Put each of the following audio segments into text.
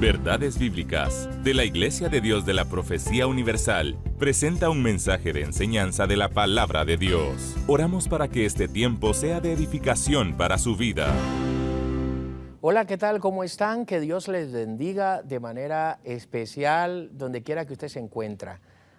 Verdades Bíblicas, de la Iglesia de Dios de la Profecía Universal, presenta un mensaje de enseñanza de la Palabra de Dios. Oramos para que este tiempo sea de edificación para su vida. Hola, ¿qué tal? ¿Cómo están? Que Dios les bendiga de manera especial donde quiera que usted se encuentre.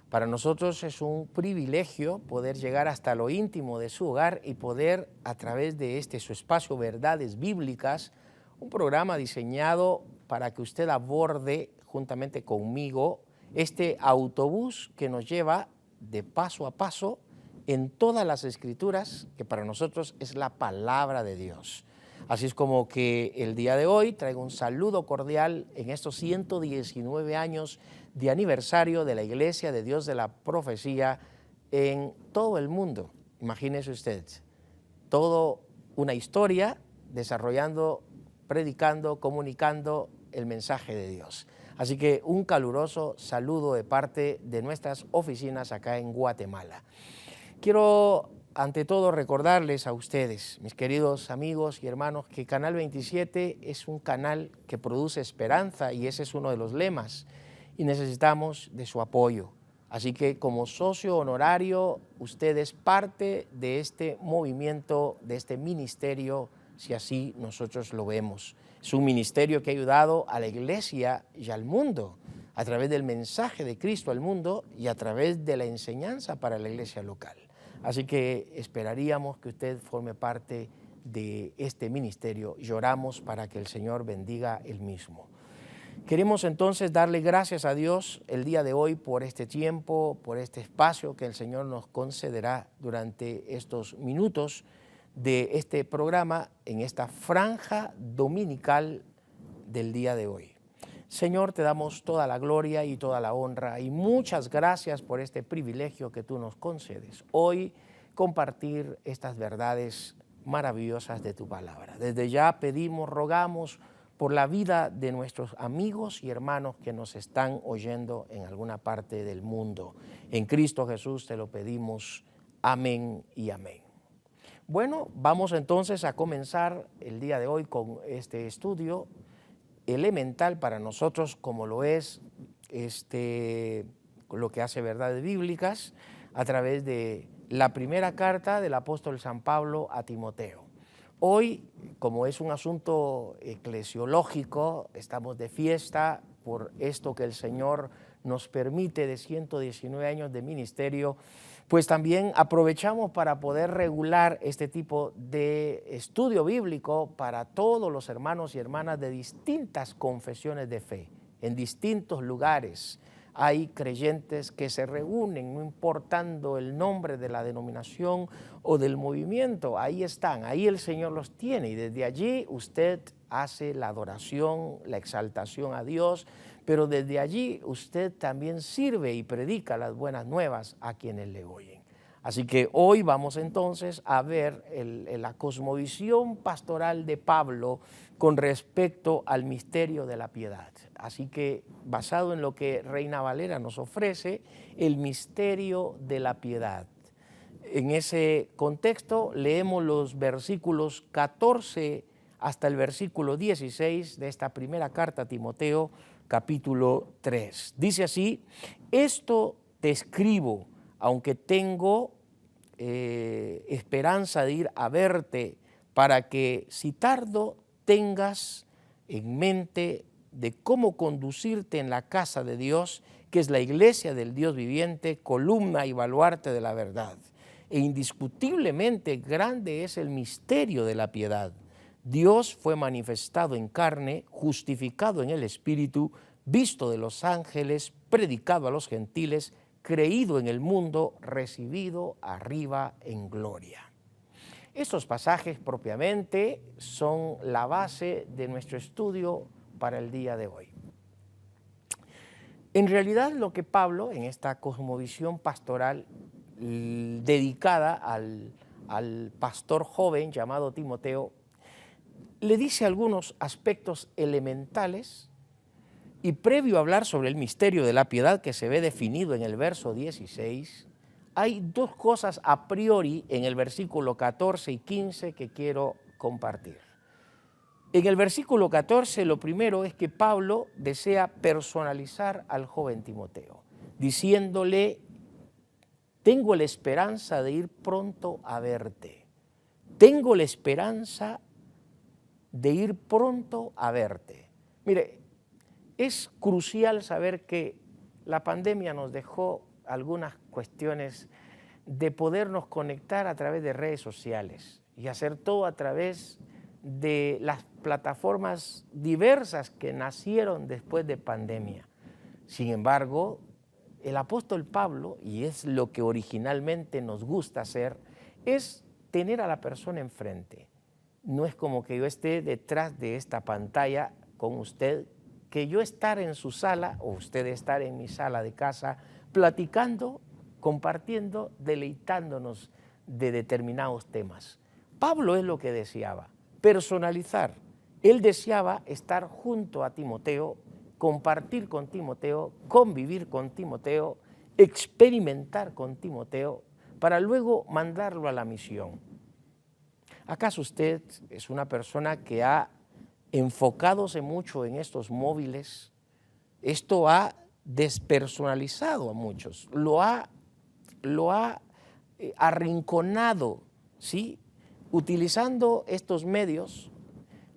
Para nosotros es un privilegio poder llegar hasta lo íntimo de su hogar y poder, a través de su espacio Verdades Bíblicas, un programa diseñado para que usted aborde juntamente conmigo este autobús que nos lleva de paso a paso en todas las Escrituras, que para nosotros es la palabra de Dios. Así es como que el día de hoy traigo un saludo cordial en estos 119 años de aniversario de la Iglesia de Dios de la Profecía en todo el mundo. Imagínese usted, toda una historia desarrollando, predicando, comunicando el mensaje de Dios. Así que un caluroso saludo de parte de nuestras oficinas acá en Guatemala. Quiero ante todo recordarles a ustedes, mis queridos amigos y hermanos, que Canal 27 es un canal que produce esperanza y ese es uno de los lemas y necesitamos de su apoyo. Así que como socio honorario, usted es parte de este movimiento, de este ministerio, si así nosotros lo vemos. Es un ministerio que ha ayudado a la iglesia y al mundo a través del mensaje de Cristo al mundo y a través de la enseñanza para la iglesia local. Así que esperaríamos que usted forme parte de este ministerio y oramos para que el Señor bendiga el mismo. Queremos entonces darle gracias a Dios el día de hoy por este tiempo, por este espacio que el Señor nos concederá durante estos minutos de este programa en esta franja dominical del día de hoy. Señor, te damos toda la gloria y toda la honra y muchas gracias por este privilegio que tú nos concedes. Hoy compartir estas verdades maravillosas de tu palabra. Desde ya pedimos, rogamos por la vida de nuestros amigos y hermanos que nos están oyendo en alguna parte del mundo. En Cristo Jesús te lo pedimos. Amén y amén. Bueno, vamos entonces a comenzar el día de hoy con este estudio elemental para nosotros, como lo es lo que hace Verdades Bíblicas a través de la primera carta del apóstol San Pablo a Timoteo. Hoy, como es un asunto eclesiológico, estamos de fiesta por esto que el Señor nos permite de 119 años de ministerio, pues también aprovechamos para poder regular este tipo de estudio bíblico para todos los hermanos y hermanas de distintas confesiones de fe, en distintos lugares. Hay creyentes que se reúnen, no importando el nombre de la denominación o del movimiento, ahí están, ahí el Señor los tiene y desde allí usted hace la adoración, la exaltación a Dios, pero desde allí usted también sirve y predica las buenas nuevas a quienes le oyen. Así que hoy vamos entonces a ver la cosmovisión pastoral de Pablo con respecto al misterio de la piedad. Así que basado en lo que Reina Valera nos ofrece, el misterio de la piedad. En ese contexto leemos los versículos 14 hasta el versículo 16 de esta primera carta a Timoteo, capítulo 3. Dice así: esto te escribo, aunque tengo esperanza de ir a verte, para que si tardo tengas en mente de cómo conducirte en la casa de Dios, que es la iglesia del Dios viviente, columna y baluarte de la verdad. E indiscutiblemente grande es el misterio de la piedad. Dios fue manifestado en carne, justificado en el Espíritu, visto de los ángeles, predicado a los gentiles, creído en el mundo, recibido arriba en gloria. Estos pasajes propiamente son la base de nuestro estudio para el día de hoy. En realidad lo que Pablo, en esta cosmovisión pastoral dedicada al pastor joven llamado Timoteo, le dice algunos aspectos elementales y previo a hablar sobre el misterio de la piedad que se ve definido en el verso 16, hay dos cosas a priori en el versículo 14 y 15 que quiero compartir. En el versículo 14 lo primero es que Pablo desea personalizar al joven Timoteo, diciéndole: tengo la esperanza de ir pronto a verte. Tengo la esperanza de ir pronto a verte. Mire, es crucial saber que la pandemia nos dejó algunas cuestiones de podernos conectar a través de redes sociales y hacer todo a través de las plataformas diversas que nacieron después de pandemia. Sin embargo, el apóstol Pablo, y es lo que originalmente nos gusta hacer, es tener a la persona enfrente. No es como que yo esté detrás de esta pantalla con usted, que yo estar en su sala o usted estar en mi sala de casa platicando, compartiendo, deleitándonos de determinados temas. Pablo es lo que deseaba, personalizar. Él deseaba estar junto a Timoteo, compartir con Timoteo, convivir con Timoteo, experimentar con Timoteo, para luego mandarlo a la misión. ¿Acaso usted es una persona que ha enfocadose mucho en estos móviles? Esto ha despersonalizado a muchos, lo ha arrinconado, ¿sí? Utilizando estos medios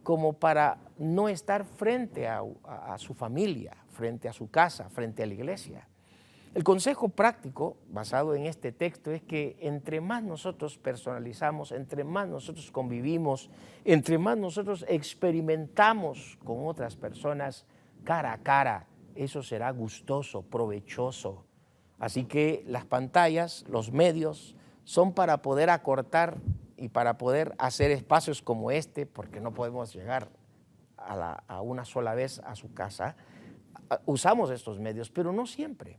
como para no estar frente a su familia, frente a su casa, frente a la iglesia. El consejo práctico basado en este texto es que entre más nosotros personalizamos, entre más nosotros convivimos, entre más nosotros experimentamos con otras personas cara a cara, eso será gustoso, provechoso. Así que las pantallas, los medios, son para poder acortar y para poder hacer espacios como este, porque no podemos llegar a una sola vez a su casa. Usamos estos medios, pero no siempre.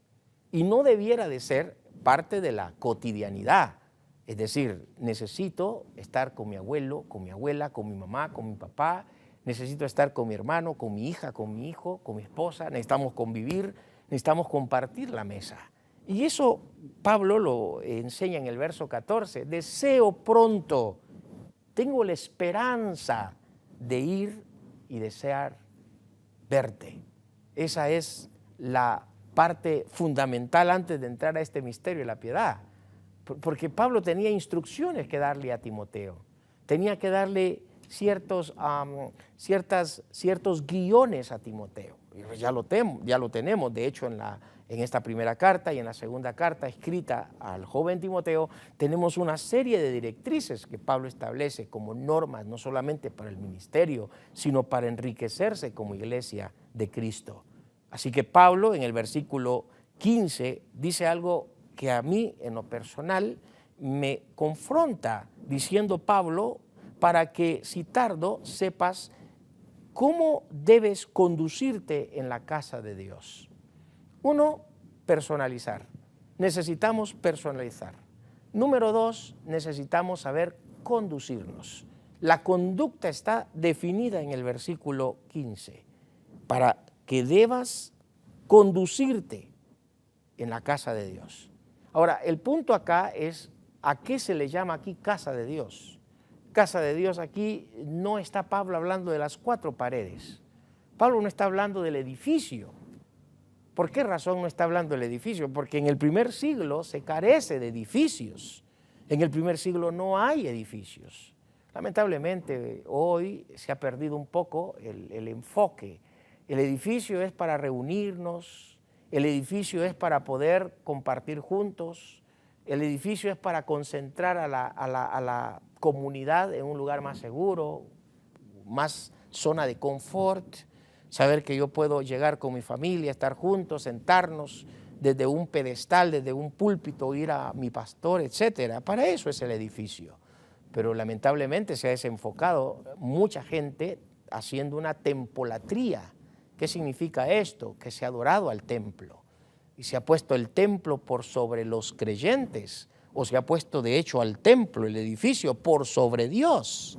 Y no debiera de ser parte de la cotidianidad. Es decir, necesito estar con mi abuelo, con mi abuela, con mi mamá, con mi papá, necesito estar con mi hermano, con mi hija, con mi hijo, con mi esposa, necesitamos convivir, necesitamos compartir la mesa. Y eso Pablo lo enseña en el verso 14, deseo pronto, tengo la esperanza de ir y desear verte. Esa es la parte fundamental antes de entrar a este misterio de la piedad, porque Pablo tenía instrucciones que darle a Timoteo, tenía que darle ciertos guiones a Timoteo. Ya lo tenemos, de hecho, en esta primera carta y en la segunda carta escrita al joven Timoteo, tenemos una serie de directrices que Pablo establece como normas, no solamente para el ministerio, sino para enriquecerse como iglesia de Cristo. Así que Pablo en el versículo 15 dice algo que a mí en lo personal me confronta, diciendo Pablo, para que si tardo sepas cómo debes conducirte en la casa de Dios. Uno, personalizar. Necesitamos personalizar. Número dos, necesitamos saber conducirnos. La conducta está definida en el versículo 15, para que debas conducirte en la casa de Dios. Ahora, el punto acá es, ¿a qué se le llama aquí casa de Dios? Casa de Dios, aquí no está Pablo hablando de las cuatro paredes. Pablo no está hablando del edificio. ¿Por qué razón no está hablando del edificio? Porque en el primer siglo se carece de edificios. En el primer siglo no hay edificios. Lamentablemente hoy se ha perdido un poco el enfoque. El edificio es para reunirnos, el edificio es para poder compartir juntos, el edificio es para concentrar a la comunidad en un lugar más seguro, más zona de confort, saber que yo puedo llegar con mi familia, estar juntos, sentarnos desde un pedestal, desde un púlpito, ir a mi pastor, etcétera. Para eso es el edificio. Pero lamentablemente se ha desenfocado mucha gente haciendo una tempolatría. ¿Qué significa esto? Que se ha adorado al templo y se ha puesto el templo por sobre los creyentes, o se ha puesto de hecho al templo, el edificio, por sobre Dios.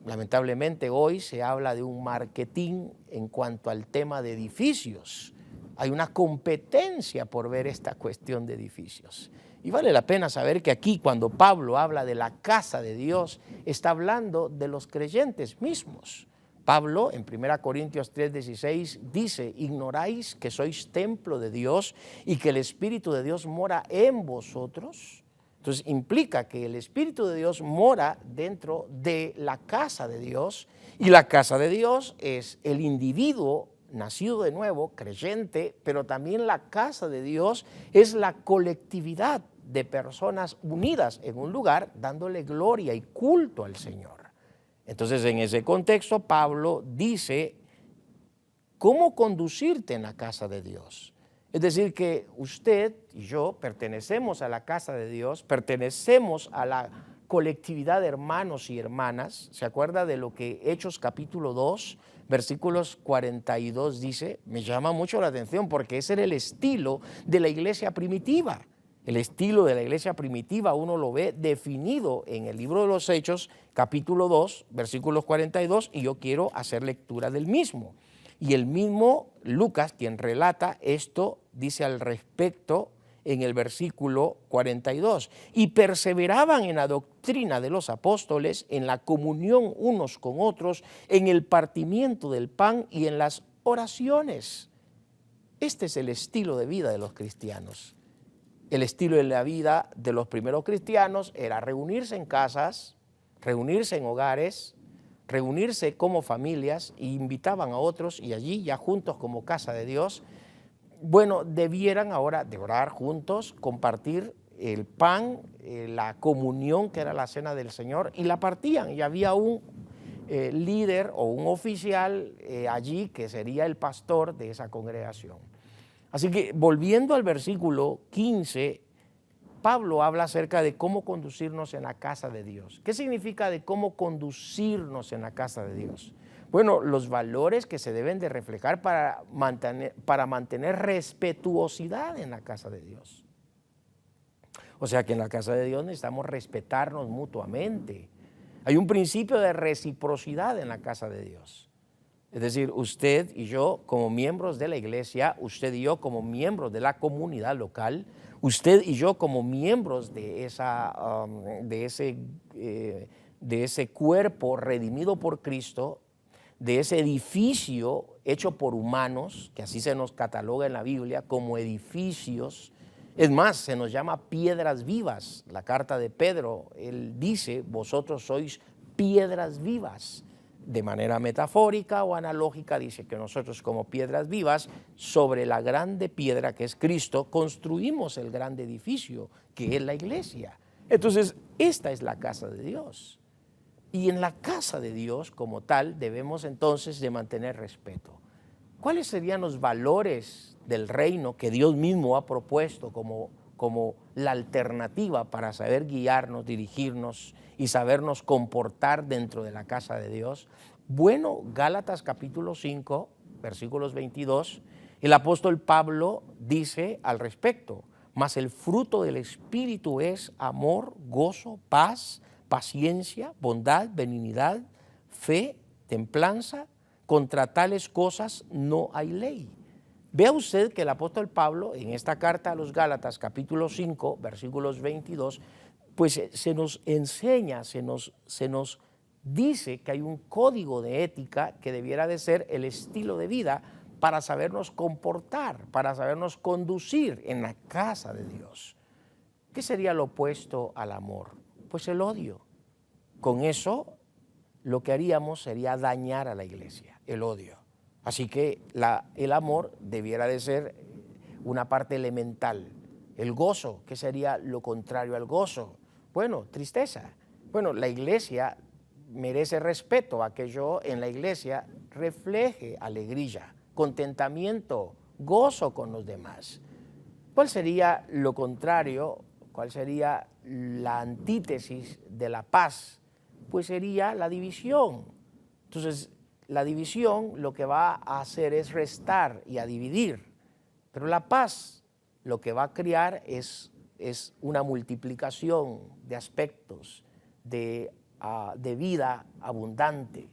Lamentablemente hoy se habla de un marketing en cuanto al tema de edificios. Hay una competencia por ver esta cuestión de edificios. Y vale la pena saber que aquí cuando Pablo habla de la casa de Dios, está hablando de los creyentes mismos. Pablo en 1 Corintios 3:16 dice, ignoráis que sois templo de Dios y que el Espíritu de Dios mora en vosotros. Entonces implica que el Espíritu de Dios mora dentro de la casa de Dios, y la casa de Dios es el individuo nacido de nuevo, creyente, pero también la casa de Dios es la colectividad de personas unidas en un lugar dándole gloria y culto al Señor. Entonces, en ese contexto, Pablo dice cómo conducirte en la casa de Dios. Es decir, que usted y yo pertenecemos a la casa de Dios, pertenecemos a la colectividad de hermanos y hermanas. ¿Se acuerda de lo que Hechos capítulo 2, versículos 42 dice? Me llama mucho la atención porque ese era el estilo de la iglesia primitiva. El estilo de la iglesia primitiva uno lo ve definido en el libro de los Hechos, capítulo 2, versículos 42, y yo quiero hacer lectura del mismo. Y el mismo Lucas, quien relata esto, dice al respecto en el versículo 42, y perseveraban en la doctrina de los apóstoles, en la comunión unos con otros, en el partimiento del pan y en las oraciones. Este es el estilo de vida de los cristianos. El estilo de la vida de los primeros cristianos era reunirse en casas, reunirse en hogares, reunirse como familias e invitaban a otros y allí ya juntos como casa de Dios, bueno, debieran ahora de orar juntos, compartir el pan, la comunión que era la cena del Señor y la partían y había un líder o un oficial allí que sería el pastor de esa congregación. Así que volviendo al versículo 15, Pablo habla acerca de cómo conducirnos en la casa de Dios. ¿Qué significa de cómo conducirnos en la casa de Dios? Bueno, los valores que se deben de reflejar para mantener respetuosidad en la casa de Dios. O sea que en la casa de Dios necesitamos respetarnos mutuamente. Hay un principio de reciprocidad en la casa de Dios. Es decir, usted y yo como miembros de la iglesia, usted y yo como miembros de la comunidad local, usted y yo como miembros de ese cuerpo redimido por Cristo, de ese edificio hecho por humanos, que así se nos cataloga en la Biblia como edificios. Es más, se nos llama piedras vivas. La carta de Pedro, él dice, vosotros sois piedras vivas. De manera metafórica o analógica dice que nosotros como piedras vivas sobre la grande piedra que es Cristo construimos el grande edificio que es la iglesia. Entonces esta es la casa de Dios y en la casa de Dios como tal debemos entonces de mantener respeto. ¿Cuáles serían los valores del reino que Dios mismo ha propuesto como la alternativa para saber guiarnos, dirigirnos y sabernos comportar dentro de la casa de Dios? Bueno, Gálatas capítulo 5, versículos 22, el apóstol Pablo dice al respecto, mas el fruto del Espíritu es amor, gozo, paz, paciencia, bondad, benignidad, fe, templanza, contra tales cosas no hay ley. Vea usted que el apóstol Pablo en esta carta a los Gálatas capítulo 5 versículos 22 pues se nos enseña, se nos dice que hay un código de ética que debiera de ser el estilo de vida para sabernos comportar, para sabernos conducir en la casa de Dios. ¿Qué sería lo opuesto al amor? Pues el odio. Con eso lo que haríamos sería dañar a la iglesia, el odio. Así que el amor debiera de ser una parte elemental. El gozo, ¿qué sería lo contrario al gozo? Bueno, tristeza. Bueno, la iglesia merece respeto a que yo en la iglesia refleje alegría, contentamiento, gozo con los demás. ¿Cuál sería lo contrario? ¿Cuál sería la antítesis de la paz? Pues sería la división. Entonces, la división lo que va a hacer es restar y a dividir, pero la paz lo que va a crear es una multiplicación de aspectos de vida abundante.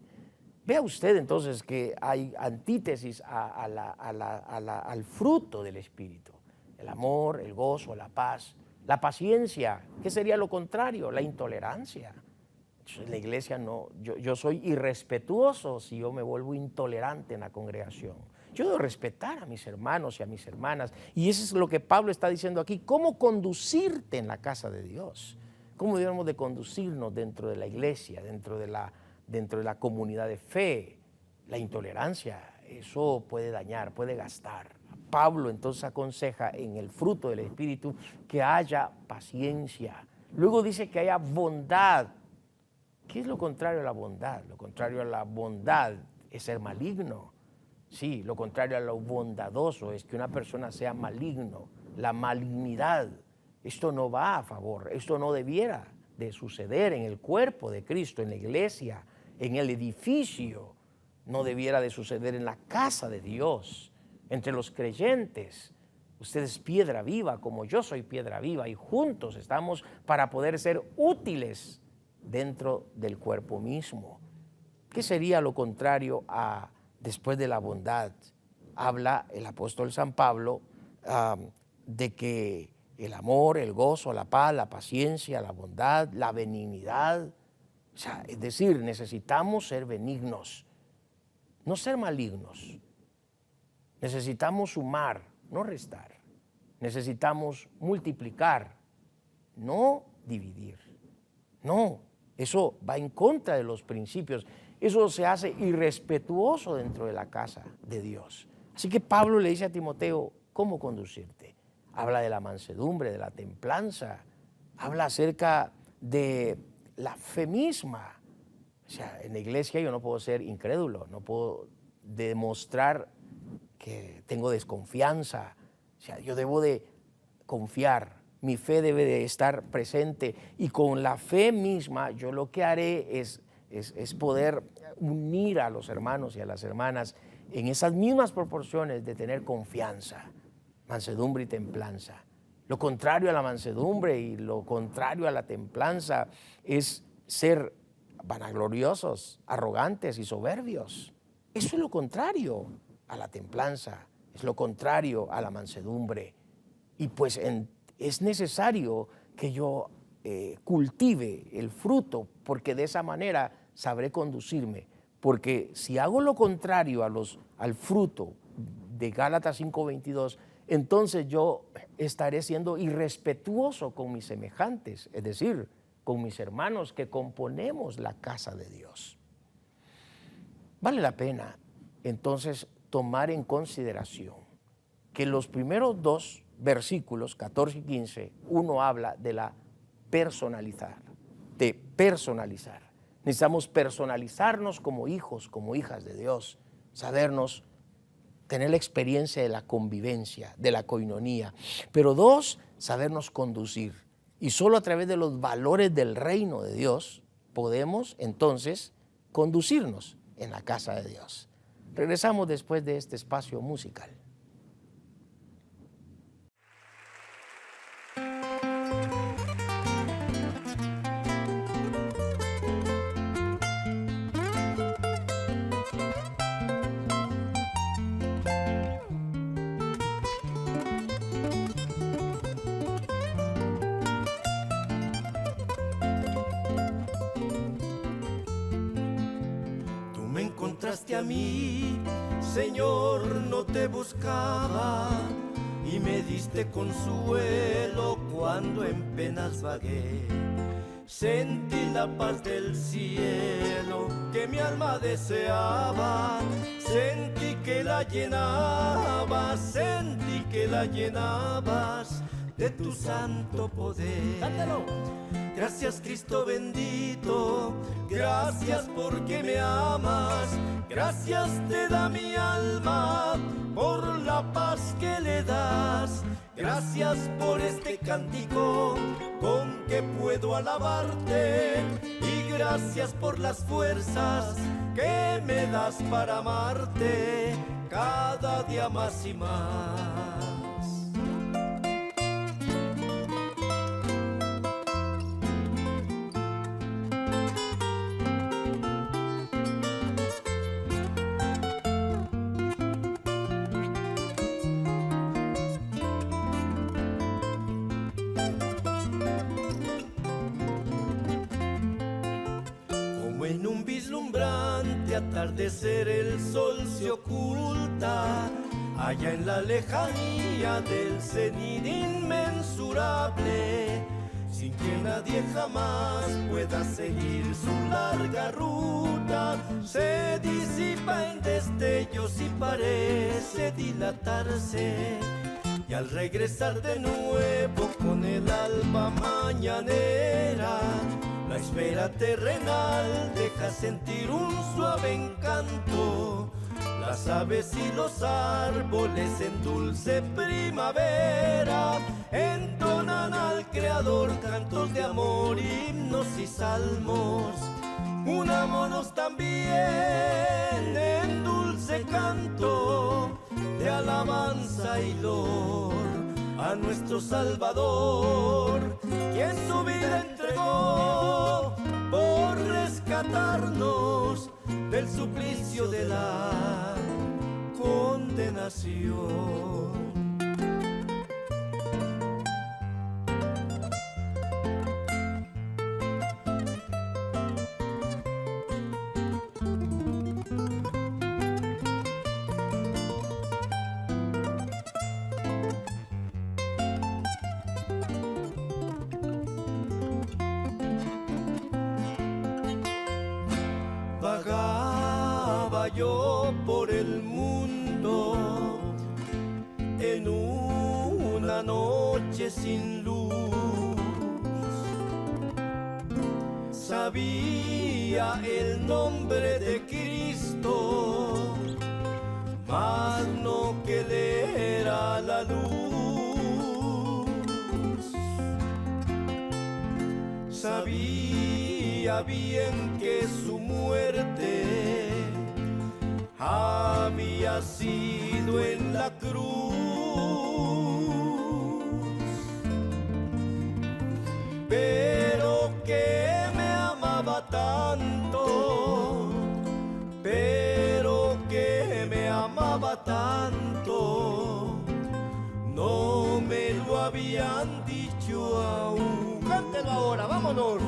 Vea usted entonces que hay antítesis al fruto del Espíritu, el amor, el gozo, la paz, la paciencia. ¿Qué sería lo contrario? La intolerancia. En la iglesia no, yo soy irrespetuoso si yo me vuelvo intolerante en la congregación. Yo debo respetar a mis hermanos y a mis hermanas. Y eso es lo que Pablo está diciendo aquí. ¿Cómo conducirte en la casa de Dios? ¿Cómo debemos de conducirnos dentro de la iglesia, dentro de la comunidad de fe? La intolerancia, eso puede dañar, puede gastar. Pablo entonces aconseja en el fruto del Espíritu que haya paciencia. Luego dice que haya bondad. ¿Qué es lo contrario a la bondad? Lo contrario a la bondad es ser maligno. Sí, lo contrario a lo bondadoso es que una persona sea maligno. La malignidad, esto no va a favor, esto no debiera de suceder en el cuerpo de Cristo, en la iglesia, en el edificio. No debiera de suceder en la casa de Dios, entre los creyentes. Usted es piedra viva, como yo soy piedra viva, y juntos estamos para poder ser útiles dentro del cuerpo mismo. ¿Qué sería lo contrario a después de la bondad? Habla el apóstol San Pablo de que el amor, el gozo, la paz, la paciencia, la bondad, la benignidad, o sea, es decir, necesitamos ser benignos, no ser malignos. Necesitamos sumar, no restar. Necesitamos multiplicar, no dividir. No, eso va en contra de los principios. Eso se hace irrespetuoso dentro de la casa de Dios. Así que Pablo le dice a Timoteo cómo conducirte. Habla de la mansedumbre, de la templanza. Habla acerca de la fe misma. O sea, en la iglesia yo no puedo ser incrédulo, no puedo demostrar que tengo desconfianza. O sea, yo debo de confiar. Mi fe debe de estar presente y con la fe misma yo lo que haré es poder unir a los hermanos y a las hermanas en esas mismas proporciones de tener confianza, mansedumbre y templanza. Lo contrario a la mansedumbre y lo contrario a la templanza es ser vanagloriosos, arrogantes y soberbios. Eso es lo contrario a la templanza, es lo contrario a la mansedumbre. Y pues es necesario que yo cultive el fruto, porque de esa manera sabré conducirme. Porque si hago lo contrario al fruto de Gálatas 5:22, entonces yo estaré siendo irrespetuoso con mis semejantes, es decir, con mis hermanos que componemos la casa de Dios. Vale la pena entonces tomar en consideración que los primeros dos versículos, 14 y 15, uno habla de personalizar. Necesitamos personalizarnos como hijos, como hijas de Dios, sabernos, tener la experiencia de la convivencia, de la coinonía. Pero dos, sabernos conducir. Y solo a través de los valores del reino de Dios podemos entonces conducirnos en la casa de Dios. Regresamos después de este espacio musical. A mí, Señor, no te buscaba y me diste consuelo cuando en penas vagué. Sentí la paz del cielo que mi alma deseaba, sentí que la llenabas, sentí que la llenabas de tu santo poder. ¡Cántalo! Gracias, Cristo bendito, gracias porque me amas, gracias te da mi alma por la paz que le das, gracias por este cántico con que puedo alabarte y gracias por las fuerzas que me das para amarte cada día más y más. deslumbrante atardecer el sol se oculta, allá en la lejanía del cenit inmensurable, sin que nadie jamás pueda seguir su larga ruta. Se disipa en destellos y parece dilatarse, y al regresar de nuevo con el alba mañanera, la esfera terrenal deja sentir un suave encanto. Las aves y los árboles en dulce primavera entonan al Creador cantos de amor, himnos y salmos. Unámonos también en dulce canto de alabanza y loor a nuestro Salvador, quien su vida entregó por rescatarnos del suplicio de la condenación. Vagaba yo por el mundo en una noche sin luz, sabía el nombre de Cristo, mas no que Él era la luz. Sabía bien que su muerte había sido en la cruz, pero que me amaba tanto, pero que me amaba tanto, no me lo habían dicho aún. Cántelo ahora, vámonos.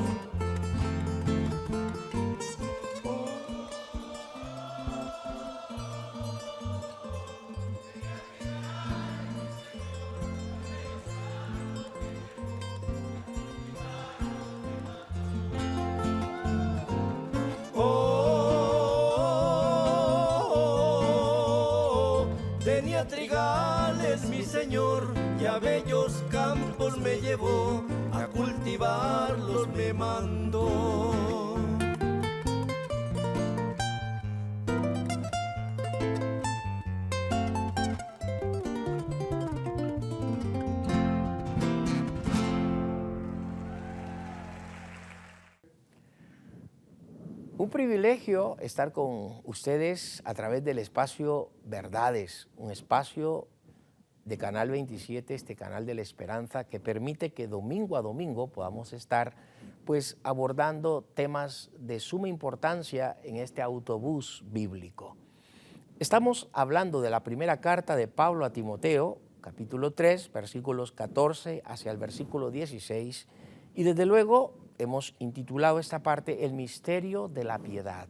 Tenía trigales mi Señor y a bellos campos me llevó, a cultivarlos me mandó. Un privilegio estar con ustedes a través del espacio Verdades, un espacio de Canal 27, este canal de la esperanza que permite que domingo a domingo podamos estar pues abordando temas de suma importancia en este autobús bíblico. Estamos hablando de la primera carta de Pablo a Timoteo, capítulo 3, versículos 14 hacia el versículo 16, y desde luego hemos intitulado esta parte El misterio de la piedad.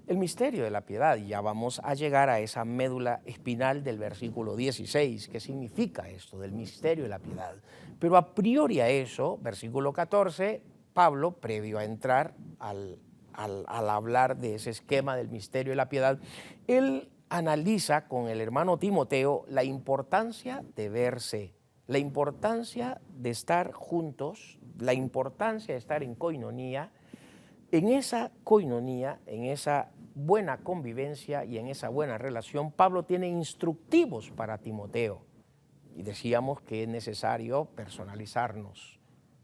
El misterio de la piedad, y ya vamos a llegar a esa médula espinal del versículo 16, ¿qué significa esto del misterio de la piedad? Pero a priori a eso, versículo 14, Pablo, previo a entrar al hablar de ese esquema del misterio de la piedad, él analiza con el hermano Timoteo la importancia de verse, la importancia de estar juntos, la importancia de estar en coinonía, en esa buena convivencia y en esa buena relación. Pablo tiene instructivos para Timoteo y decíamos que es necesario personalizarnos,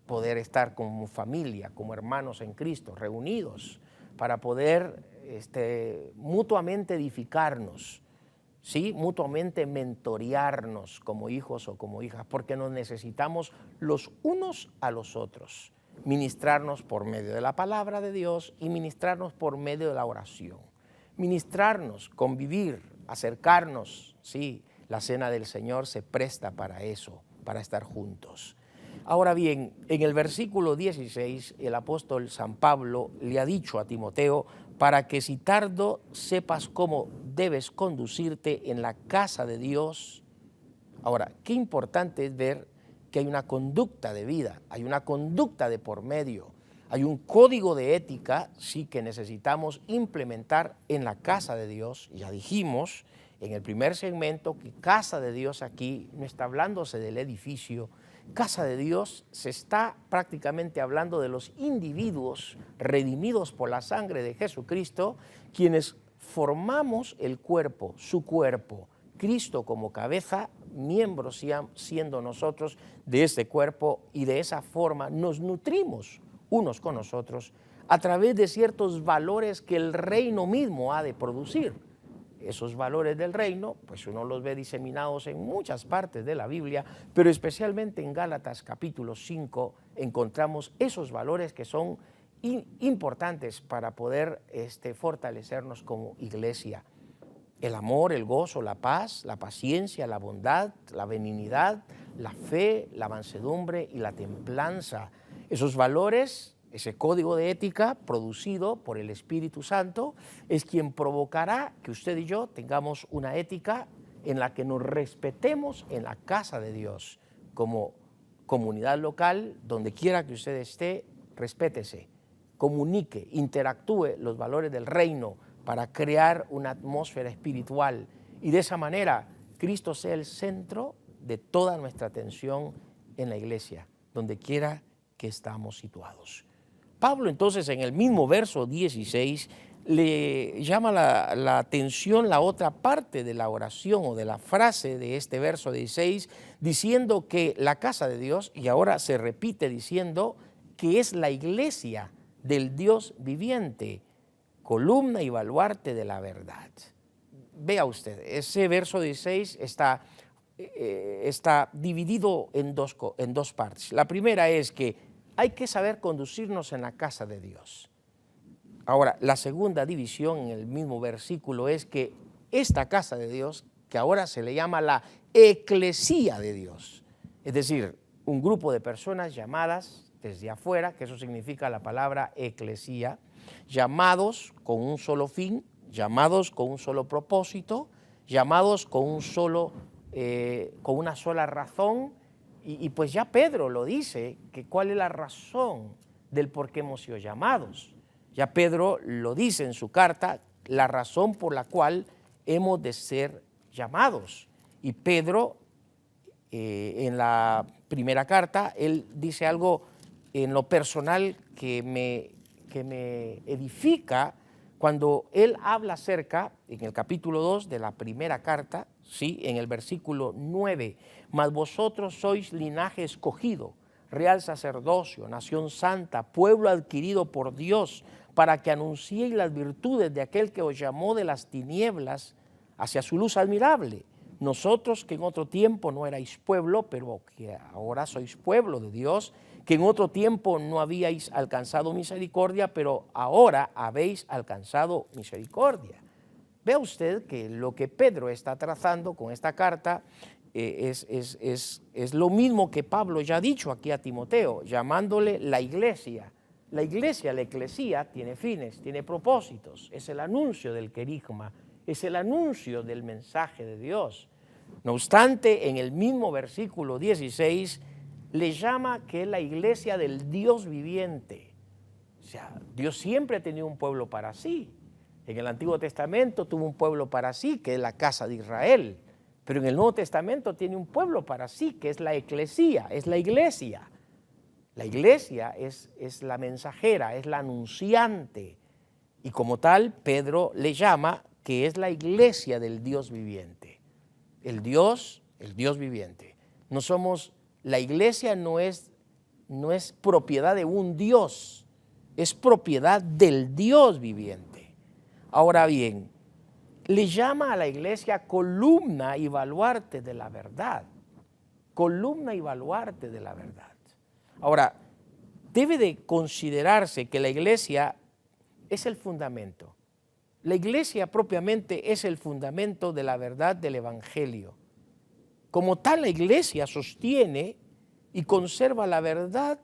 poder estar como familia, como hermanos en Cristo, reunidos para poder mutuamente edificarnos, ¿sí? Mutuamente mentorearnos como hijos o como hijas, porque nos necesitamos los unos a los otros, ministrarnos por medio de la palabra de Dios y ministrarnos por medio de la oración, ministrarnos, convivir, acercarnos, ¿sí? La cena del Señor se presta para eso, para estar juntos. Ahora bien, en el versículo 16, el apóstol San Pablo le ha dicho a Timoteo para que si tardo sepas cómo debes conducirte en la casa de Dios. Ahora, qué importante es ver que hay una conducta de vida, hay una conducta de por medio, hay un código de ética, sí, que necesitamos implementar en la casa de Dios. Ya dijimos en el primer segmento que casa de Dios aquí no está hablándose del edificio. Casa de Dios se está prácticamente hablando de los individuos redimidos por la sangre de Jesucristo, quienes formamos el cuerpo, su cuerpo, Cristo como cabeza, miembros siendo nosotros de este cuerpo, y de esa forma nos nutrimos unos con nosotros a través de ciertos valores que el reino mismo ha de producir. Esos valores del reino, pues uno los ve diseminados en muchas partes de la Biblia, pero especialmente en Gálatas capítulo 5 encontramos esos valores que son importantes para poder fortalecernos como iglesia. El amor, el gozo, la paz, la paciencia, la bondad, la benignidad, la fe, la mansedumbre y la templanza. Esos valores, ese código de ética producido por el Espíritu Santo, es quien provocará que usted y yo tengamos una ética en la que nos respetemos en la casa de Dios. Como comunidad local, donde quiera que usted esté, respétese, comunique, interactúe los valores del reino para crear una atmósfera espiritual, y de esa manera Cristo sea el centro de toda nuestra atención en la iglesia, donde quiera que estamos situados. Pablo entonces en el mismo verso 16 le llama la atención la otra parte de la oración o de la frase de este verso 16, diciendo que la casa de Dios, y ahora se repite diciendo que es la iglesia del Dios viviente, columna y baluarte de la verdad. Vea usted, ese verso 16 está dividido en dos partes. La primera es que hay que saber conducirnos en la casa de Dios. Ahora, la segunda división en el mismo versículo es que esta casa de Dios, que ahora se le llama la eclesía de Dios, es decir, un grupo de personas llamadas desde afuera, que eso significa la palabra eclesía, llamados con un solo fin, llamados con un solo propósito, llamados con con una sola razón, y pues ya Pedro lo dice, que cuál es la razón del por qué hemos sido llamados. Ya Pedro lo dice en su carta, la razón por la cual hemos de ser llamados. Y Pedro, en la primera carta, él dice algo en lo personal que me edifica cuando él habla acerca, en el capítulo 2 de la primera carta, ¿sí? En el versículo 9, mas vosotros sois linaje escogido, real sacerdocio, nación santa, pueblo adquirido por Dios, para que anunciéis las virtudes de aquel que os llamó de las tinieblas hacia su luz admirable. Nosotros que en otro tiempo no erais pueblo, pero que ahora sois pueblo de Dios, que en otro tiempo no habíais alcanzado misericordia, pero ahora habéis alcanzado misericordia. Vea usted que lo que Pedro está trazando con esta carta es lo mismo que Pablo ya ha dicho aquí a Timoteo, llamándole la iglesia. La iglesia, la eclesía, tiene fines, tiene propósitos, es el anuncio del querigma, es el anuncio del mensaje de Dios. No obstante, en el mismo versículo 16, le llama que es la iglesia del Dios viviente. O sea, Dios siempre ha tenido un pueblo para sí. En el Antiguo Testamento tuvo un pueblo para sí, que es la casa de Israel. Pero en el Nuevo Testamento tiene un pueblo para sí, que es la eclesía, es la iglesia. La iglesia es la mensajera, es la anunciante. Y como tal, Pedro le llama que es la iglesia del Dios viviente. El Dios viviente. No somos, la iglesia no es propiedad de un Dios, es propiedad del Dios viviente. Ahora bien, le llama a la iglesia columna y baluarte de la verdad. Columna y baluarte de la verdad. Ahora, debe de considerarse que la iglesia es el fundamento. La iglesia propiamente es el fundamento de la verdad del evangelio. Como tal, la iglesia sostiene y conserva la verdad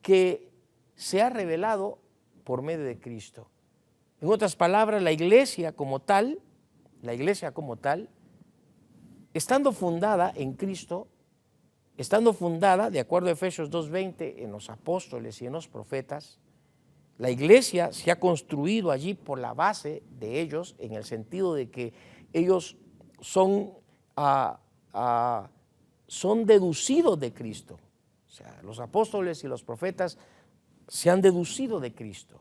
que se ha revelado por medio de Cristo. En otras palabras, la iglesia como tal, estando fundada en Cristo, estando fundada, de acuerdo a Efesios 2:20, en los apóstoles y en los profetas, la iglesia se ha construido allí por la base de ellos, en el sentido de que ellos son deducidos de Cristo. O sea, los apóstoles y los profetas se han deducido de Cristo.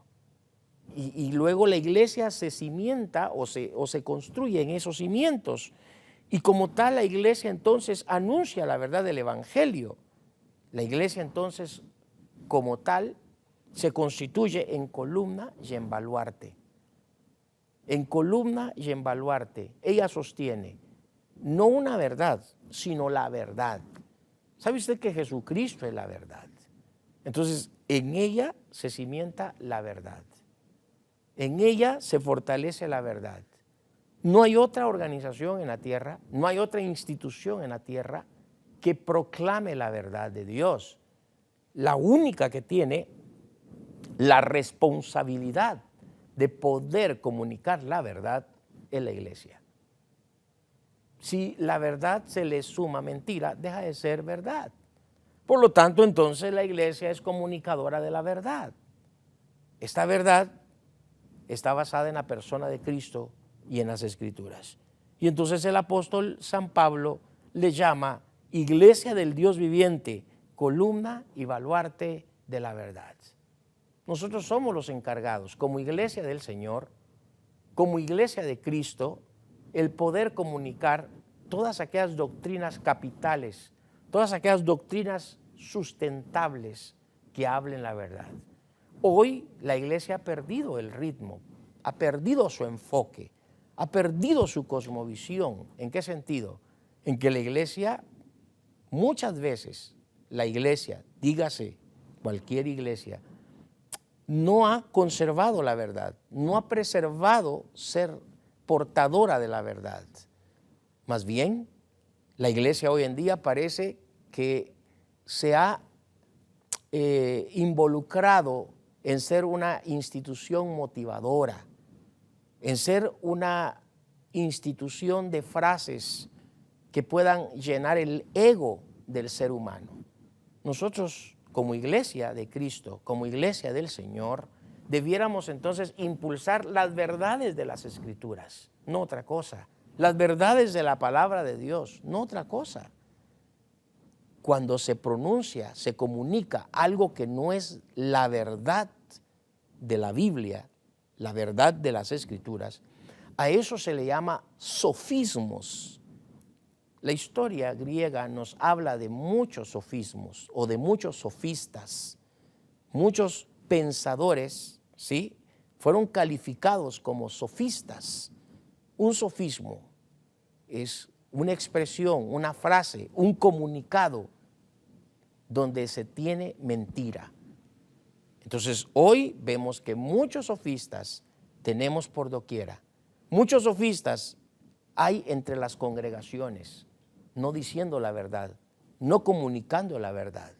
Y luego la iglesia se cimienta o se construye en esos cimientos. Y como tal, la iglesia entonces anuncia la verdad del evangelio. La iglesia entonces, como tal, se constituye en columna y en baluarte. En columna y en baluarte. Ella sostiene no una verdad, sino la verdad. ¿Sabe usted que Jesucristo es la verdad? Entonces, en ella se cimienta la verdad. En ella se fortalece la verdad. No hay otra organización en la tierra, no hay otra institución en la tierra que proclame la verdad de Dios. La única que tiene la responsabilidad de poder comunicar la verdad es la iglesia. Si la verdad se le suma mentira, deja de ser verdad. Por lo tanto, entonces la iglesia es comunicadora de la verdad. Esta verdad está basada en la persona de Cristo y en las Escrituras. Y entonces el apóstol San Pablo le llama iglesia del Dios viviente, columna y baluarte de la verdad. Nosotros somos los encargados, como iglesia del Señor, como iglesia de Cristo, el poder comunicar todas aquellas doctrinas capitales, todas aquellas doctrinas sustentables que hablen la verdad. Hoy la iglesia ha perdido el ritmo, ha perdido su enfoque, ha perdido su cosmovisión. ¿En qué sentido? En que la iglesia, muchas veces, la iglesia, dígase cualquier iglesia, no ha conservado la verdad, no ha preservado ser portadora de la verdad. Más bien, la iglesia hoy en día parece que se ha involucrado en ser una institución motivadora, en ser una institución de frases que puedan llenar el ego del ser humano. Nosotros, como iglesia de Cristo, como iglesia del Señor, debiéramos entonces impulsar las verdades de las Escrituras, no otra cosa. Las verdades de la palabra de Dios, no otra cosa. Cuando se pronuncia, se comunica algo que no es la verdad de la Biblia, la verdad de las Escrituras, a eso se le llama sofismos. La historia griega nos habla de muchos sofismos o de muchos sofistas. Muchos pensadores, ¿sí?, fueron calificados como sofistas. Un sofismo es una expresión, una frase, un comunicado donde se tiene mentira. Entonces, hoy vemos que muchos sofistas tenemos por doquiera. Muchos sofistas hay entre las congregaciones, no diciendo la verdad, no comunicando la verdad.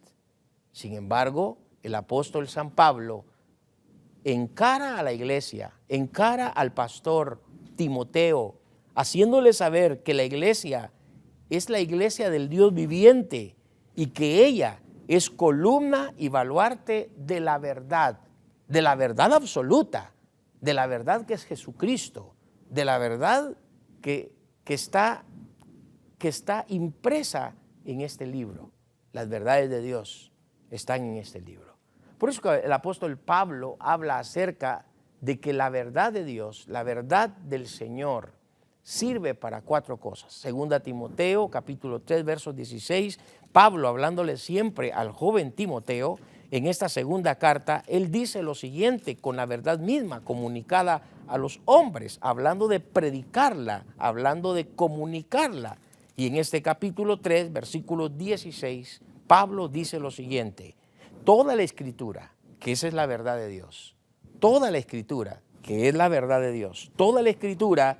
Sin embargo, el apóstol San Pablo encara a la iglesia, encara al pastor Timoteo, haciéndole saber que la iglesia es la iglesia del Dios viviente y que ella es columna y baluarte de la verdad absoluta, de la verdad que es Jesucristo, de la verdad que está impresa en este libro. Las verdades de Dios están en este libro. Por eso que el apóstol Pablo habla acerca de que la verdad de Dios, la verdad del Señor, sirve para 4 cosas. Segunda Timoteo, capítulo 3, versos 16, Pablo, hablándole siempre al joven Timoteo, en esta segunda carta, él dice lo siguiente con la verdad misma comunicada a los hombres, hablando de predicarla, hablando de comunicarla. Y en este capítulo 3, versículo 16, Pablo dice lo siguiente: toda la Escritura, que esa es la verdad de Dios, toda la Escritura, que es la verdad de Dios, toda la Escritura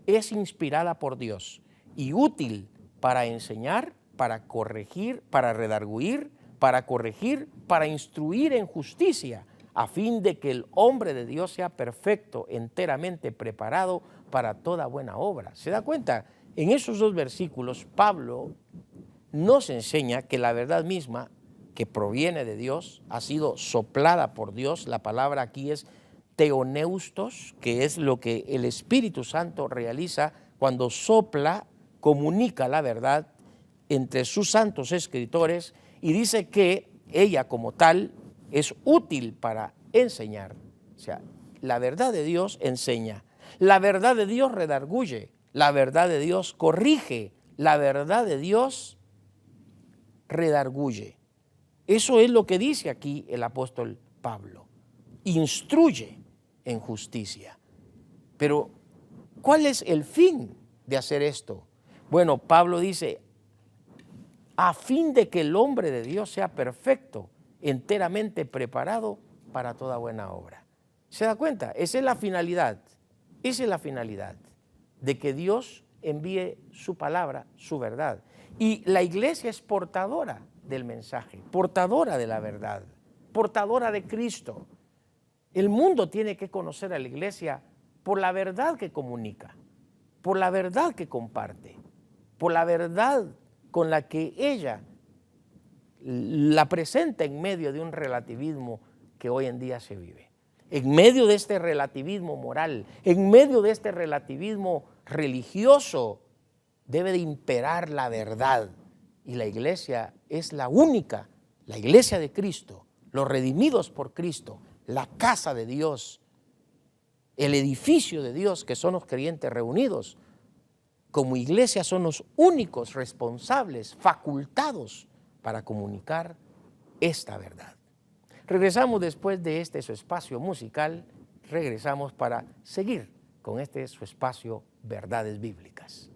es inspirada por Dios y útil para enseñar, para corregir, para redarguir, para corregir, para instruir en justicia, a fin de que el hombre de Dios sea perfecto, enteramente preparado para toda buena obra. ¿Se da cuenta? En esos dos versículos, Pablo nos enseña que la verdad misma, que proviene de Dios, ha sido soplada por Dios. La palabra aquí es teoneustos, que es lo que el Espíritu Santo realiza cuando sopla, comunica la verdad entre sus santos escritores, y dice que ella como tal es útil para enseñar. O sea, la verdad de Dios enseña, la verdad de Dios redarguye, la verdad de Dios corrige, la verdad de Dios redarguye. Eso es lo que dice aquí el apóstol Pablo. Instruye en justicia. Pero, ¿cuál es el fin de hacer esto? Bueno, Pablo dice, a fin de que el hombre de Dios sea perfecto, enteramente preparado para toda buena obra. ¿Se da cuenta? Esa es la finalidad. Esa es la finalidad de que Dios envíe su palabra, su verdad. Y la iglesia es portadora del mensaje, portadora de la verdad, portadora de Cristo. El mundo tiene que conocer a la iglesia por la verdad que comunica, por la verdad que comparte, por la verdad con la que ella la presenta en medio de un relativismo que hoy en día se vive. En medio de este relativismo moral, en medio de este relativismo religioso, debe de imperar la verdad. Y la iglesia es la única, la iglesia de Cristo, los redimidos por Cristo, la casa de Dios, el edificio de Dios, que son los creyentes reunidos. Como iglesia son los únicos responsables, facultados para comunicar esta verdad. Regresamos después de su espacio musical, regresamos para seguir con su espacio Verdades Bíblicas.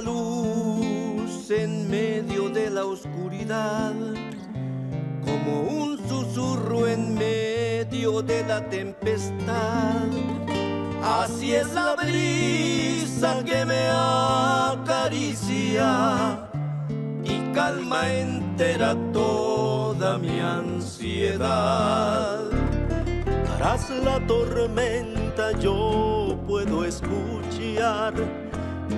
Luz en medio de la oscuridad, como un susurro en medio de la tempestad. Así es la brisa que me acaricia y calma entera toda mi ansiedad. Tras la tormenta yo puedo escuchar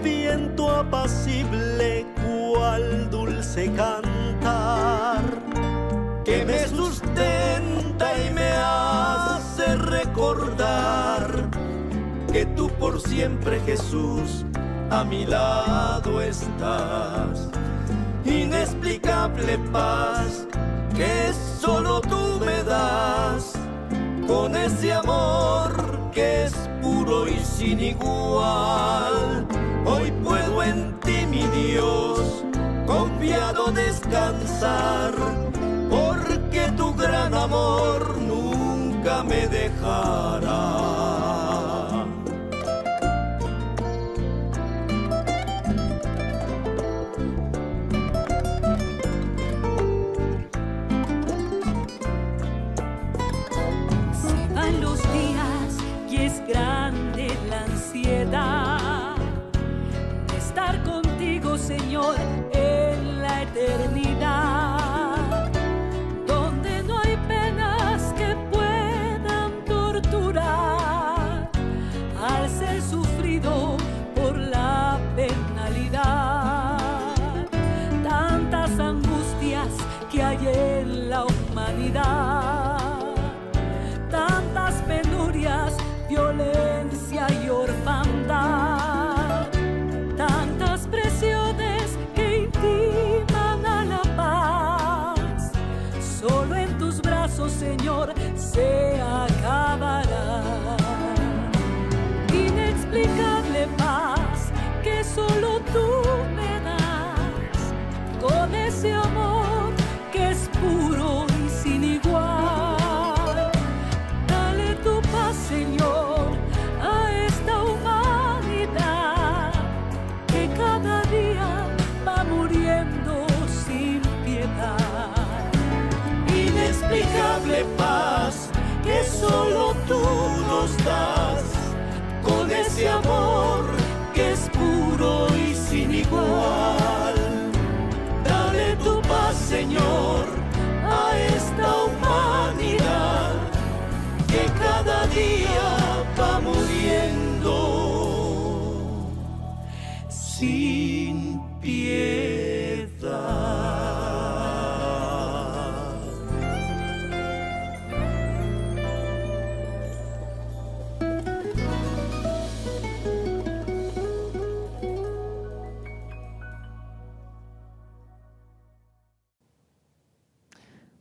viento apacible cual dulce cantar, que me sustenta y me hace recordar que tú por siempre, Jesús, a mi lado estás. Inexplicable paz que solo tú me das, con ese amor que es puro y sin igual. Hoy puedo en ti, mi Dios, confiado descansar, porque tu gran amor nunca me dejará. Se van los días y es grande la ansiedad de estar contigo, Señor, en la eternidad, donde no hay penas que puedan torturar al ser sufrido por la penalidad. Tantas angustias que hay en la humanidad, tantas penurias, violencia y orfandad, tantas presiones que intiman a la paz. Solo en tus brazos, Señor, se acabará. Inexplicable de paz que solo tú nos das, con ese amor que es puro y sin igual. Dale tu paz, Señor, a esta humanidad que cada día va muriendo sin piedad.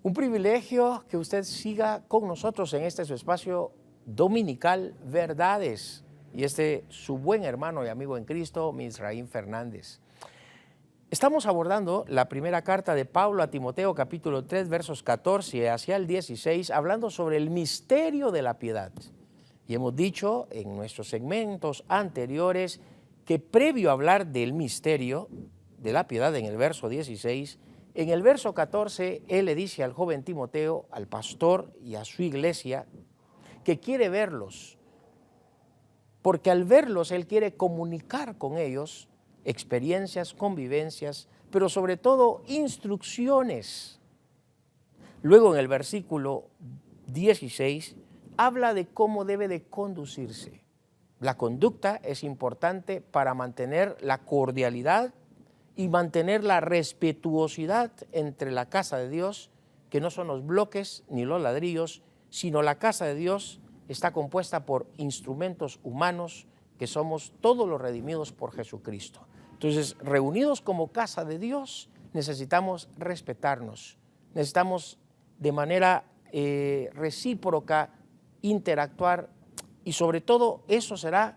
Un privilegio que usted siga con nosotros en este su espacio dominical Verdades. Y su buen hermano y amigo en Cristo, Misraín Fernández. Estamos abordando la primera carta de Pablo a Timoteo, capítulo 3, versos 14 hacia el 16, hablando sobre el misterio de la piedad. Y hemos dicho en nuestros segmentos anteriores que previo a hablar del misterio de la piedad en el verso 16, en el verso 14, él le dice al joven Timoteo, al pastor y a su iglesia, que quiere verlos, porque al verlos él quiere comunicar con ellos experiencias, convivencias, pero sobre todo instrucciones. Luego en el versículo 16 habla de cómo debe de conducirse. La conducta es importante para mantener la cordialidad y mantener la respetuosidad entre la casa de Dios, que no son los bloques ni los ladrillos, sino la casa de Dios está compuesta por instrumentos humanos que somos todos los redimidos por Jesucristo. Entonces, reunidos como casa de Dios, necesitamos respetarnos, necesitamos de manera recíproca interactuar y sobre todo eso será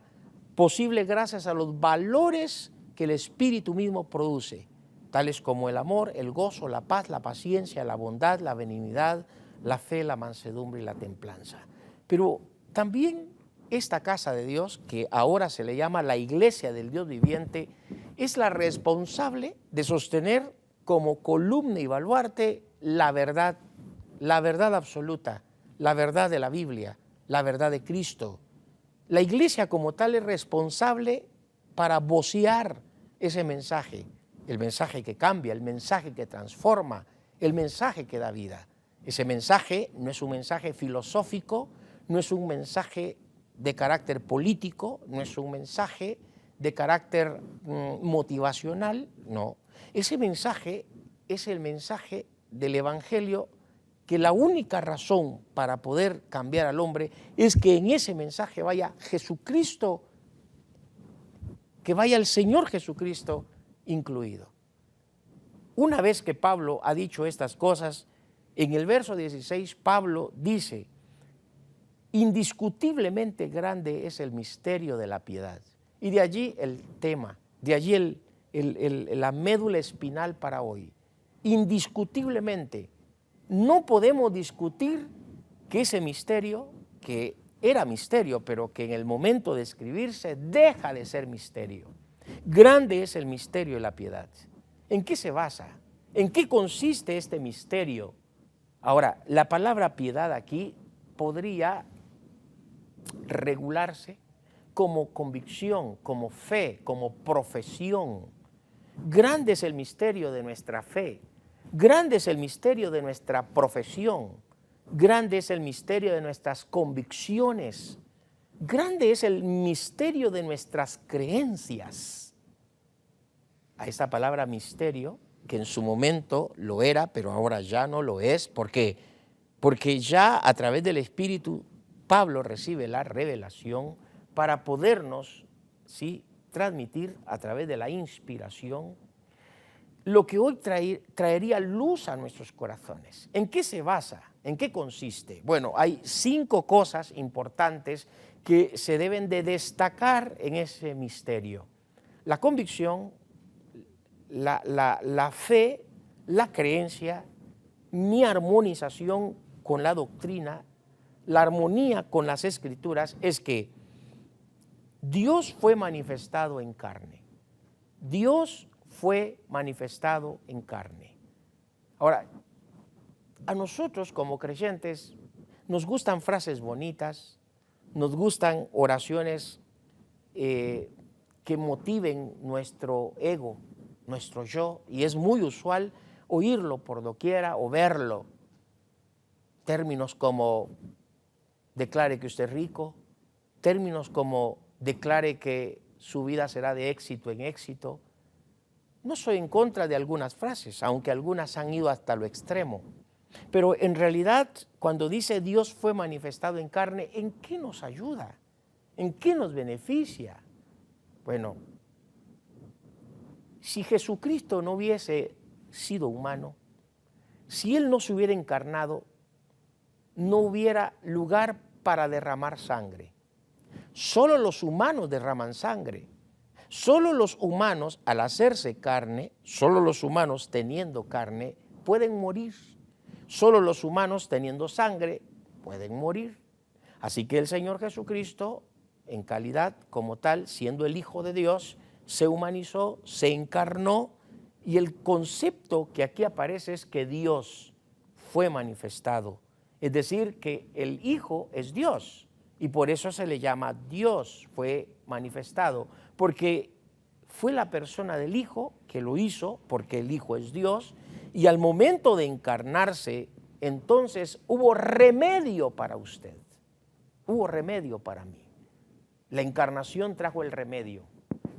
posible gracias a los valores que el Espíritu mismo produce, tales como el amor, el gozo, la paz, la paciencia, la bondad, la benignidad, la fe, la mansedumbre y la templanza. Pero también esta casa de Dios, que ahora se le llama la iglesia del Dios viviente, es la responsable de sostener como columna y baluarte la verdad absoluta, la verdad de la Biblia, la verdad de Cristo. La iglesia como tal es responsable para vocear ese mensaje, el mensaje que cambia, el mensaje que transforma, el mensaje que da vida. Ese mensaje no es un mensaje filosófico, no es un mensaje de carácter político, no es un mensaje de carácter motivacional, no. Ese mensaje es el mensaje del Evangelio, que la única razón para poder cambiar al hombre es que en ese mensaje vaya Jesucristo, que vaya el Señor Jesucristo incluido. Una vez que Pablo ha dicho estas cosas, en el verso 16 Pablo dice: indiscutiblemente grande es el misterio de la piedad. Y de allí el tema, de allí la médula espinal para hoy. Indiscutiblemente, no podemos discutir que ese misterio, que era misterio, pero que en el momento de escribirse deja de ser misterio. Grande es el misterio de la piedad. ¿En qué se basa? ¿En qué consiste este misterio? Ahora, la palabra piedad aquí podría regularse como convicción, como fe, como profesión. Grande es el misterio de nuestra fe, grande es el misterio de nuestra profesión, grande es el misterio de nuestras convicciones, grande es el misterio de nuestras creencias. A esta palabra misterio, que en su momento lo era, pero ahora ya no lo es, porque ya a través del Espíritu Pablo recibe la revelación para podernos, ¿sí?, transmitir a través de la inspiración lo que hoy traería luz a nuestros corazones. ¿En qué se basa? ¿En qué consiste? Bueno, hay 5 cosas importantes que se deben de destacar en ese misterio: la convicción, la fe, la creencia, mi armonización con la doctrina, la armonía con las Escrituras. Es que Dios fue manifestado en carne. Dios fue manifestado en carne. Ahora, a nosotros como creyentes nos gustan frases bonitas, nos gustan oraciones que motiven nuestro ego, nuestro yo, y es muy usual oírlo por doquiera o verlo. Términos como declare que usted es rico, términos como declare que su vida será de éxito en éxito. No soy en contra de algunas frases, aunque algunas han ido hasta lo extremo. Pero en realidad, cuando dice Dios fue manifestado en carne, ¿en qué nos ayuda? ¿En qué nos beneficia? Bueno, si Jesucristo no hubiese sido humano, si Él no se hubiera encarnado, no hubiera lugar para derramar sangre. Solo los humanos derraman sangre. Solo los humanos, al hacerse carne, solo los humanos teniendo carne, pueden morir. Solo los humanos teniendo sangre pueden morir. Así que el Señor Jesucristo, en calidad como tal, siendo el Hijo de Dios, se humanizó, se encarnó, y el concepto que aquí aparece es que Dios fue manifestado. Es decir, que el Hijo es Dios, y por eso se le llama Dios, fue manifestado, porque fue la persona del Hijo que lo hizo, porque el Hijo es Dios, y al momento de encarnarse, entonces hubo remedio para usted, hubo remedio para mí. La encarnación trajo el remedio,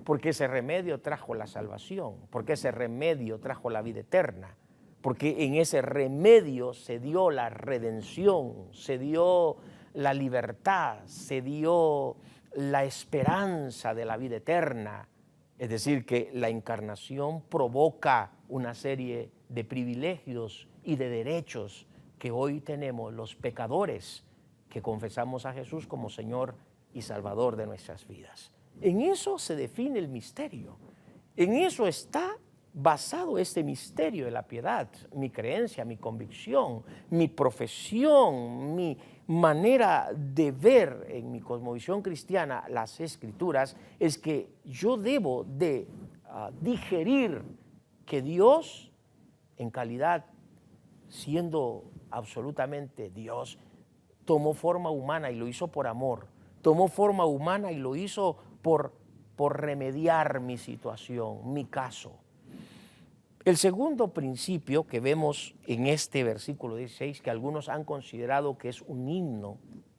porque ese remedio trajo la salvación, porque ese remedio trajo la vida eterna, porque en ese remedio se dio la redención, se dio la libertad, se dio la esperanza de la vida eterna. Es decir, que la encarnación provoca una serie de privilegios y de derechos que hoy tenemos los pecadores que confesamos a Jesús como Señor y Salvador de nuestras vidas. En eso se define el misterio. En eso está basado este misterio de la piedad, mi creencia, mi convicción, mi profesión, mi manera de ver en mi cosmovisión cristiana las Escrituras, es que yo debo de digerir que Dios, en calidad, siendo absolutamente Dios, tomó forma humana y lo hizo por amor, tomó forma humana y lo hizo por remediar mi situación, mi caso. El segundo principio que vemos en este versículo 16, que algunos han considerado que es un himno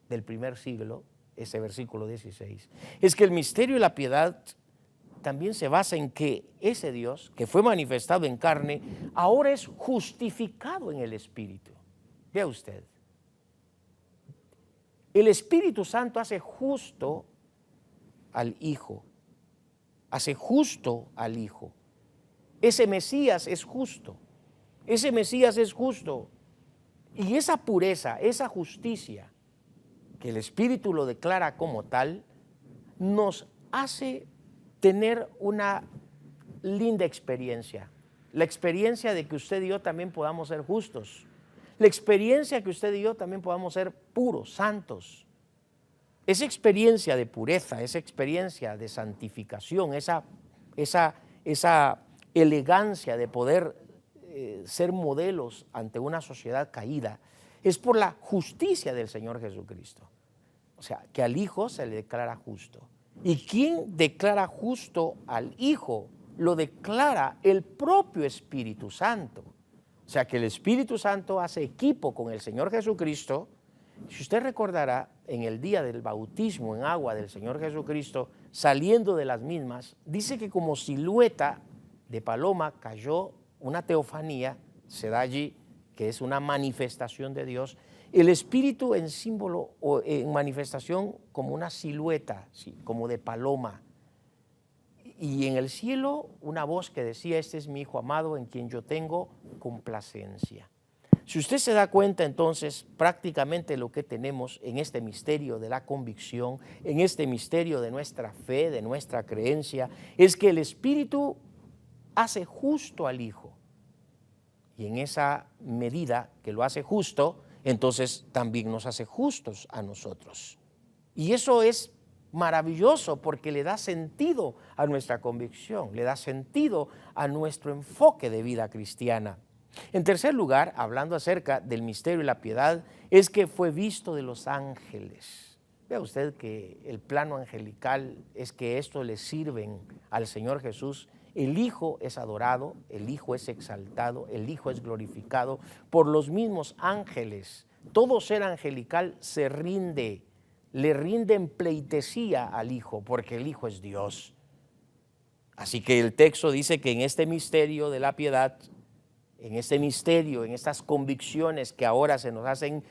del primer siglo, ese versículo 16, es que el misterio de la piedad también se basa en que ese Dios, que fue manifestado en carne, ahora es justificado en el Espíritu. Vea usted, el Espíritu Santo hace justo al Hijo, hace justo al Hijo. Ese Mesías es justo, ese Mesías es justo. Y esa pureza, esa justicia, que el Espíritu lo declara como tal, nos hace tener una linda experiencia. La experiencia de que usted y yo también podamos ser justos. La experiencia que usted y yo también podamos ser puros, santos. Esa experiencia de pureza, esa experiencia de santificación, esa elegancia de poder ser modelos ante una sociedad caída, es por la justicia del Señor Jesucristo. O sea, que al Hijo se le declara justo. ¿Y quién declara justo al Hijo? Lo declara el propio Espíritu Santo. O sea, que el Espíritu Santo hace equipo con el Señor Jesucristo. Si usted recordará, en el día del bautismo en agua del Señor Jesucristo, saliendo de las mismas, dice que como silueta de paloma cayó una teofanía, se da allí, que es una manifestación de Dios, el Espíritu en símbolo o en manifestación como una silueta, ¿sí?, como de paloma. Y en el cielo una voz que decía, este es mi Hijo amado en quien yo tengo complacencia. Si usted se da cuenta, entonces, prácticamente lo que tenemos en este misterio de la convicción, en este misterio de nuestra fe, de nuestra creencia, es que el Espíritu hace justo al Hijo. Y en esa medida que lo hace justo, entonces también nos hace justos a nosotros. Y eso es maravilloso porque le da sentido a nuestra convicción, le da sentido a nuestro enfoque de vida cristiana. En tercer lugar, hablando acerca del misterio y la piedad, es que fue visto de los ángeles. Vea usted que el plano angelical es que esto le sirven al Señor Jesús. El Hijo es adorado, el Hijo es exaltado, el Hijo es glorificado por los mismos ángeles. Todo ser angelical se rinde, le rinden pleitesía al Hijo, porque el Hijo es Dios. Así que el texto dice que en este misterio de la piedad, en este misterio, en estas convicciones que ahora se nos hacen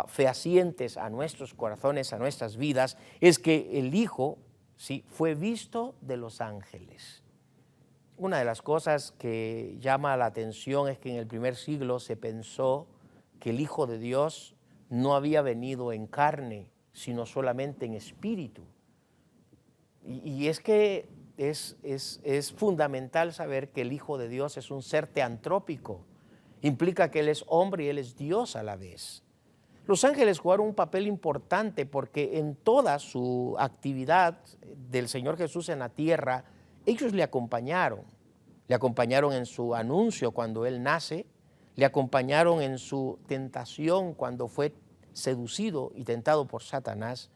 fehacientes a nuestros corazones, a nuestras vidas, es que el Hijo, sí, fue visto de los ángeles. Una de las cosas que llama la atención es que en el primer siglo se pensó que el Hijo de Dios no había venido en carne, sino solamente en espíritu. Y es que es fundamental saber que el Hijo de Dios es un ser teantrópico. Implica que Él es hombre y Él es Dios a la vez. Los ángeles jugaron un papel importante porque en toda su actividad del Señor Jesús en la tierra, ellos le acompañaron en su anuncio cuando Él nace, le acompañaron en su tentación cuando fue seducido y tentado por Satanás,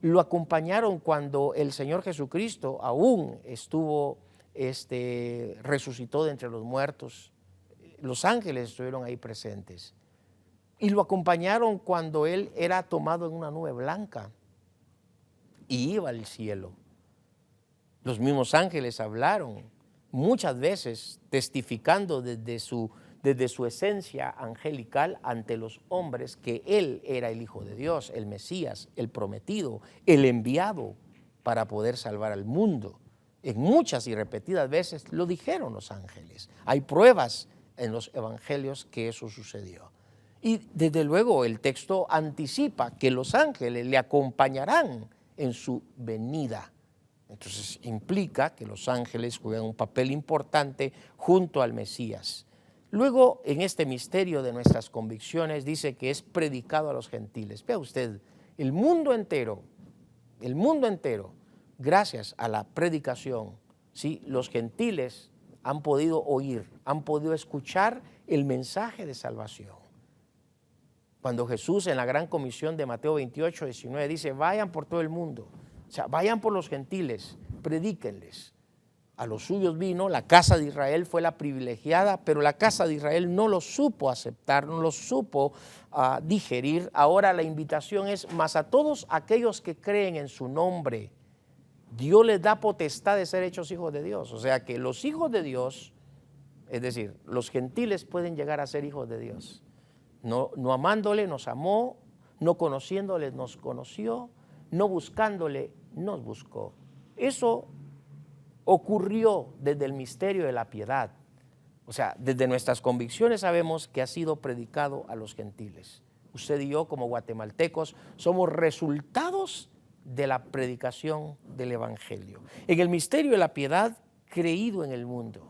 lo acompañaron cuando el Señor Jesucristo aún resucitó de entre los muertos. Los ángeles estuvieron ahí presentes. Y lo acompañaron cuando Él era tomado en una nube blanca y iba al cielo. Los mismos ángeles hablaron muchas veces testificando desde su esencia angelical ante los hombres que Él era el Hijo de Dios, el Mesías, el prometido, el enviado para poder salvar al mundo. En muchas y repetidas veces lo dijeron los ángeles. Hay pruebas en los evangelios que eso sucedió. Y desde luego el texto anticipa que los ángeles le acompañarán en su venida. Entonces implica que los ángeles juegan un papel importante junto al Mesías. Luego, en este misterio de nuestras convicciones, dice que es predicado a los gentiles. Vea usted, el mundo entero, gracias a la predicación, ¿sí? Los gentiles han podido oír, han podido escuchar el mensaje de salvación. Cuando Jesús en la gran comisión de Mateo 28, 19 dice, vayan por todo el mundo, o sea, vayan por los gentiles, predíquenles. A los suyos vino, la casa de Israel fue la privilegiada, pero la casa de Israel no lo supo aceptar, no lo supo digerir. Ahora la invitación es, más a todos aquellos que creen en su nombre, Dios les da potestad de ser hechos hijos de Dios. O sea que los hijos de Dios, es decir, los gentiles pueden llegar a ser hijos de Dios. No amándole, nos amó, no conociéndole, nos conoció, no buscándole, nos buscó. Eso ocurrió desde el misterio de la piedad. O sea, desde nuestras convicciones sabemos que ha sido predicado a los gentiles. Usted y yo como guatemaltecos somos resultados de la predicación del Evangelio. En el misterio de la piedad, creído en el mundo.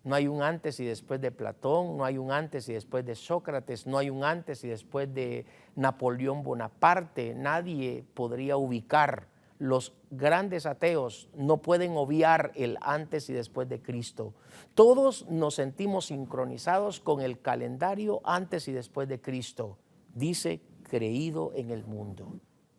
No hay un antes y después de Platón, no hay un antes y después de Sócrates, no hay un antes y después de Napoleón Bonaparte. Nadie podría ubicar. Los grandes ateos no pueden obviar el antes y después de Cristo. Todos nos sentimos sincronizados con el calendario antes y después de Cristo. Dice, creído en el mundo.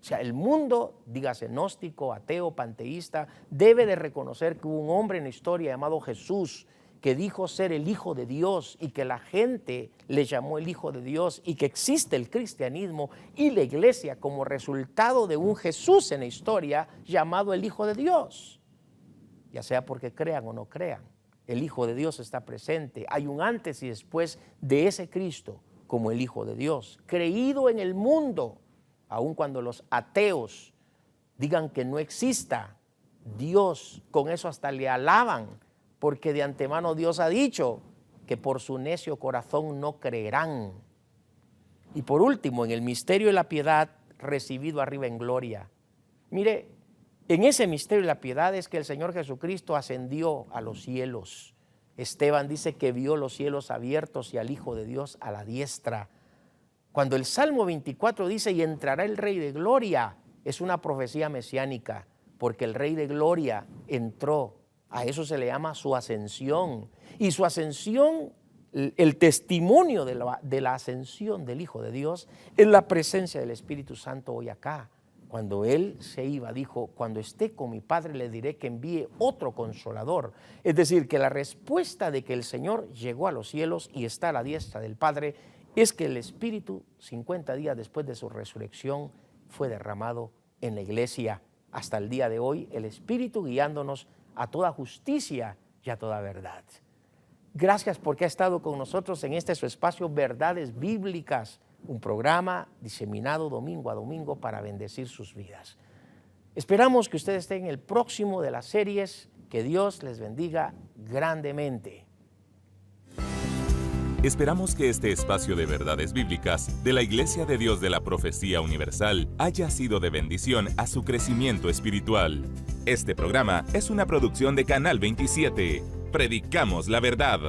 O sea, el mundo, dígase gnóstico, ateo, panteísta, debe de reconocer que hubo un hombre en la historia llamado Jesús, que dijo ser el Hijo de Dios y que la gente le llamó el Hijo de Dios y que existe el cristianismo y la iglesia como resultado de un Jesús en la historia llamado el Hijo de Dios. Ya sea porque crean o no crean, el Hijo de Dios está presente. Hay un antes y después de ese Cristo como el Hijo de Dios, creído en el mundo, aun cuando los ateos digan que no exista Dios, con eso hasta le alaban, porque de antemano Dios ha dicho que por su necio corazón no creerán. Y por último, en el misterio de la piedad, recibido arriba en gloria. Mire, en ese misterio de la piedad es que el Señor Jesucristo ascendió a los cielos. Esteban dice que vio los cielos abiertos y al Hijo de Dios a la diestra. Cuando el Salmo 24 dice, y entrará el Rey de Gloria, es una profecía mesiánica, porque el Rey de Gloria entró. A eso se le llama su ascensión. Y su ascensión el testimonio de la ascensión del Hijo de Dios es la presencia del Espíritu Santo hoy acá. Cuando Él se iba, dijo, cuando esté con mi Padre le diré que envíe otro Consolador. Es decir, que la respuesta de que el Señor llegó a los cielos y está a la diestra del Padre es que el Espíritu, 50 días después de su resurrección, fue derramado en la iglesia. Hasta el día de hoy, el Espíritu guiándonos a toda justicia y a toda verdad. Gracias porque ha estado con nosotros en este su espacio Verdades Bíblicas, un programa diseminado domingo a domingo para bendecir sus vidas. Esperamos que ustedes estén en el próximo de las series. Que Dios les bendiga grandemente. Esperamos que este espacio de Verdades Bíblicas de la Iglesia de Dios de la Profecía Universal haya sido de bendición a su crecimiento espiritual. Este programa es una producción de Canal 27. Predicamos la verdad.